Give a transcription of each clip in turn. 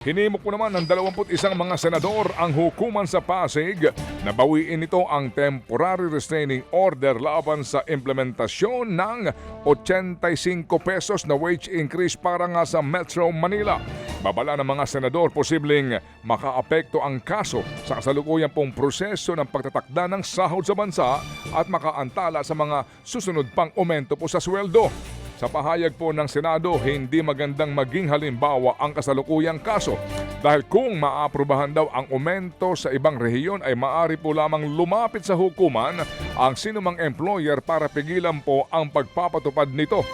Hinimok po naman ng 21 mga senador ang hukuman sa Pasig na bawiin nito ang temporary restraining order laban sa implementasyon ng 85 pesos na wage increase para nga sa Metro Manila. Babala ng mga senador, posibleng makaapekto ang kaso sa kasalukuyan pong proseso ng pagtatakda ng sahod sa bansa at makaantala sa mga susunod pang aumento po sa sweldo. Sa pahayag po ng Senado, hindi magandang maging halimbawa ang kasalukuyang kaso dahil kung maaprubahan daw ang aumento sa ibang rehiyon ay maaari po lamang lumapit sa hukuman ang sinumang employer para pigilan po ang pagpapatupad nito.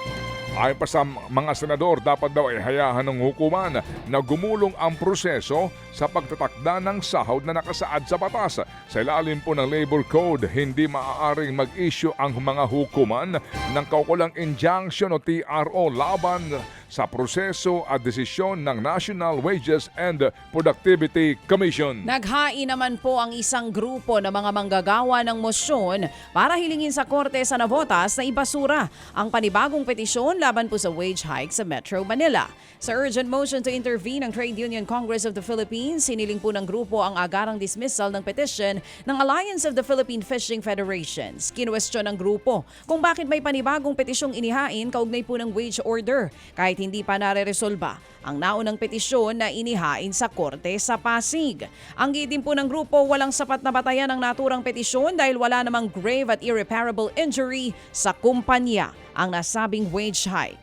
Ayon pa sa mga senador, dapat daw ay hayahan ng hukuman na gumulong ang proseso sa pagtatakda ng sahod na nakasaad sa batas. Sa ilalim po ng Labor Code, hindi maaaring mag-issue ang mga hukuman ng kaukulang injunction o TRO laban sa proseso at desisyon ng National Wages and Productivity Commission. Naghain naman po ang isang grupo ng mga manggagawa ng mosyon para hilingin sa Korte sa Navotas na ibasura ang panibagong petisyon laban po sa wage hike sa Metro Manila. Sa urgent motion to intervene ng Trade Union Congress of the Philippines, siniling po ng grupo ang agarang dismissal ng petition ng Alliance of the Philippine Fishing Federations. Kinwestiyon ng grupo kung bakit may panibagong petisyong inihain kaugnay po ng wage order kahit hindi pa nare-resolba ang naunang petisyon na inihain sa Korte sa Pasig. Ang giit din po ng grupo, walang sapat na batayan ang naturang petisyon dahil wala namang grave at irreparable injury sa kumpanya ang nasabing wage hike.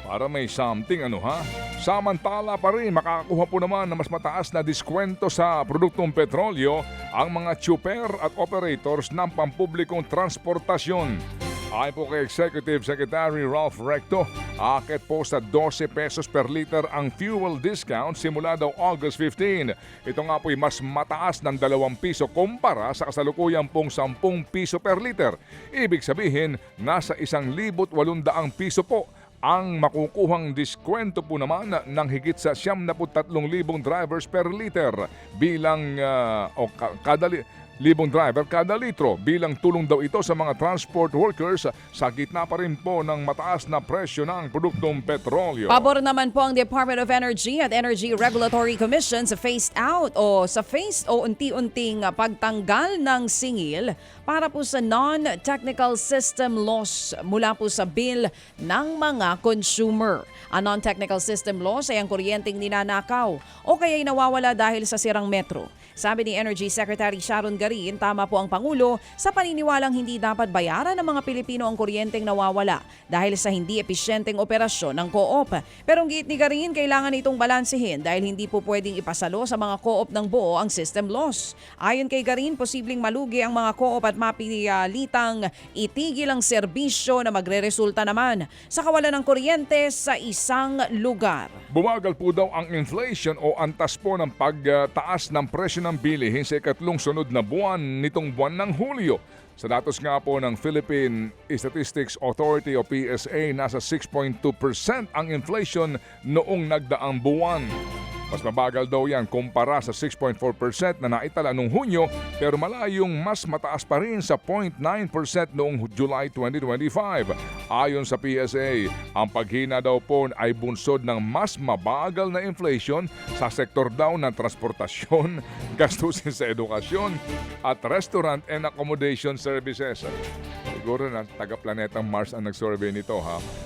Para may something samantala pa rin makakakuha po naman na mas mataas na diskwento sa produktong petrolyo ang mga tsuper at operators ng pampublikong transportasyon. Ayon po kay Executive Secretary Ralph Recto, akit po sa 12 pesos per liter ang fuel discount simula daw August 15. Ito nga po'y mas mataas ng 2 piso kumpara sa kasalukuyang pong 10 piso per liter. Ibig sabihin, nasa 1,800 piso po ang makukuhang diskwento po naman ng higit sa 73,000 drivers per liter bilang libong driver kada litro. Bilang tulong daw ito sa mga transport workers sa gitna pa rin po ng mataas na presyo ng produktong petrolyo. Pabor naman po ang Department of Energy at Energy Regulatory Commission sa phased out o unti-unting pagtanggal ng singil para po sa non-technical system loss mula po sa bill ng mga consumer. Ang non-technical system loss ay ang kuryenteng ninanakaw o kaya'y nawawala dahil sa sirang metro. Sabi ni Energy Secretary Sharon Garin, tama po ang Pangulo sa paniniwalang hindi dapat bayaran ng mga Pilipino ang kuryenteng nawawala dahil sa hindi episyenteng operasyon ng co-op. Pero ang giit ni Garin, kailangan itong balansehin dahil hindi po pwedeng ipasalo sa mga co-op ng buo ang system loss. Ayon kay Garin, posibleng malugi ang mga co-op at mapilitang itigil ang serbisyo na magre-resulta naman sa kawalan ng kuryente sa isang lugar. Bumagal po daw ang inflation o antas po ng pagtaas ng presyo ng bilihin sa ikatlong sunod na buwan nitong buwan ng Hulyo. Sa datos nga po ng Philippine Statistics Authority o PSA, nasa 6.2% ang inflation noong nagdaang buwan. Mas mabagal daw yan kumpara sa 6.4% na naitala noong Hunyo, pero malayong mas mataas pa rin sa 0.9% noong July 2025. Ayon sa PSA, ang paghina daw po ay bunsod ng mas mabagal na inflation sa sektor daw ng transportasyon, gastusin sa edukasyon at restaurant and accommodation services. Siguro na taga-planetang Mars ang nag-survey nito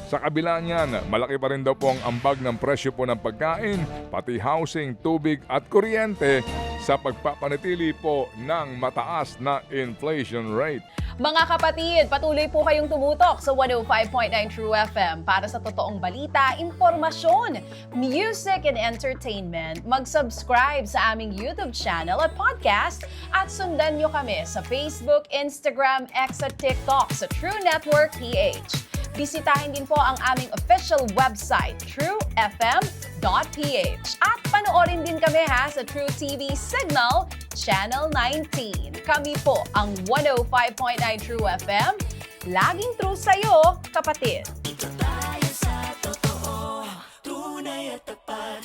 Sa kabila niyan, malaki pa rin daw po ang ambag ng presyo po ng pagkain, pati housing, tubig at kuryente sa pagpapanatili po ng mataas na inflation rate. Mga kapatid, patuloy po kayong tumutok sa 105.9 True FM para sa totoong balita, impormasyon, music and entertainment. Mag-subscribe sa aming YouTube channel at podcast at sundan nyo kami sa Facebook, Instagram, X at TikTok sa True Network PH. Bisitahin din po ang aming official website, truefm.ph. At panoorin din kami sa True TV Signal, Channel 19. Kami po ang 105.9 True FM. Laging true sa'yo, kapatid.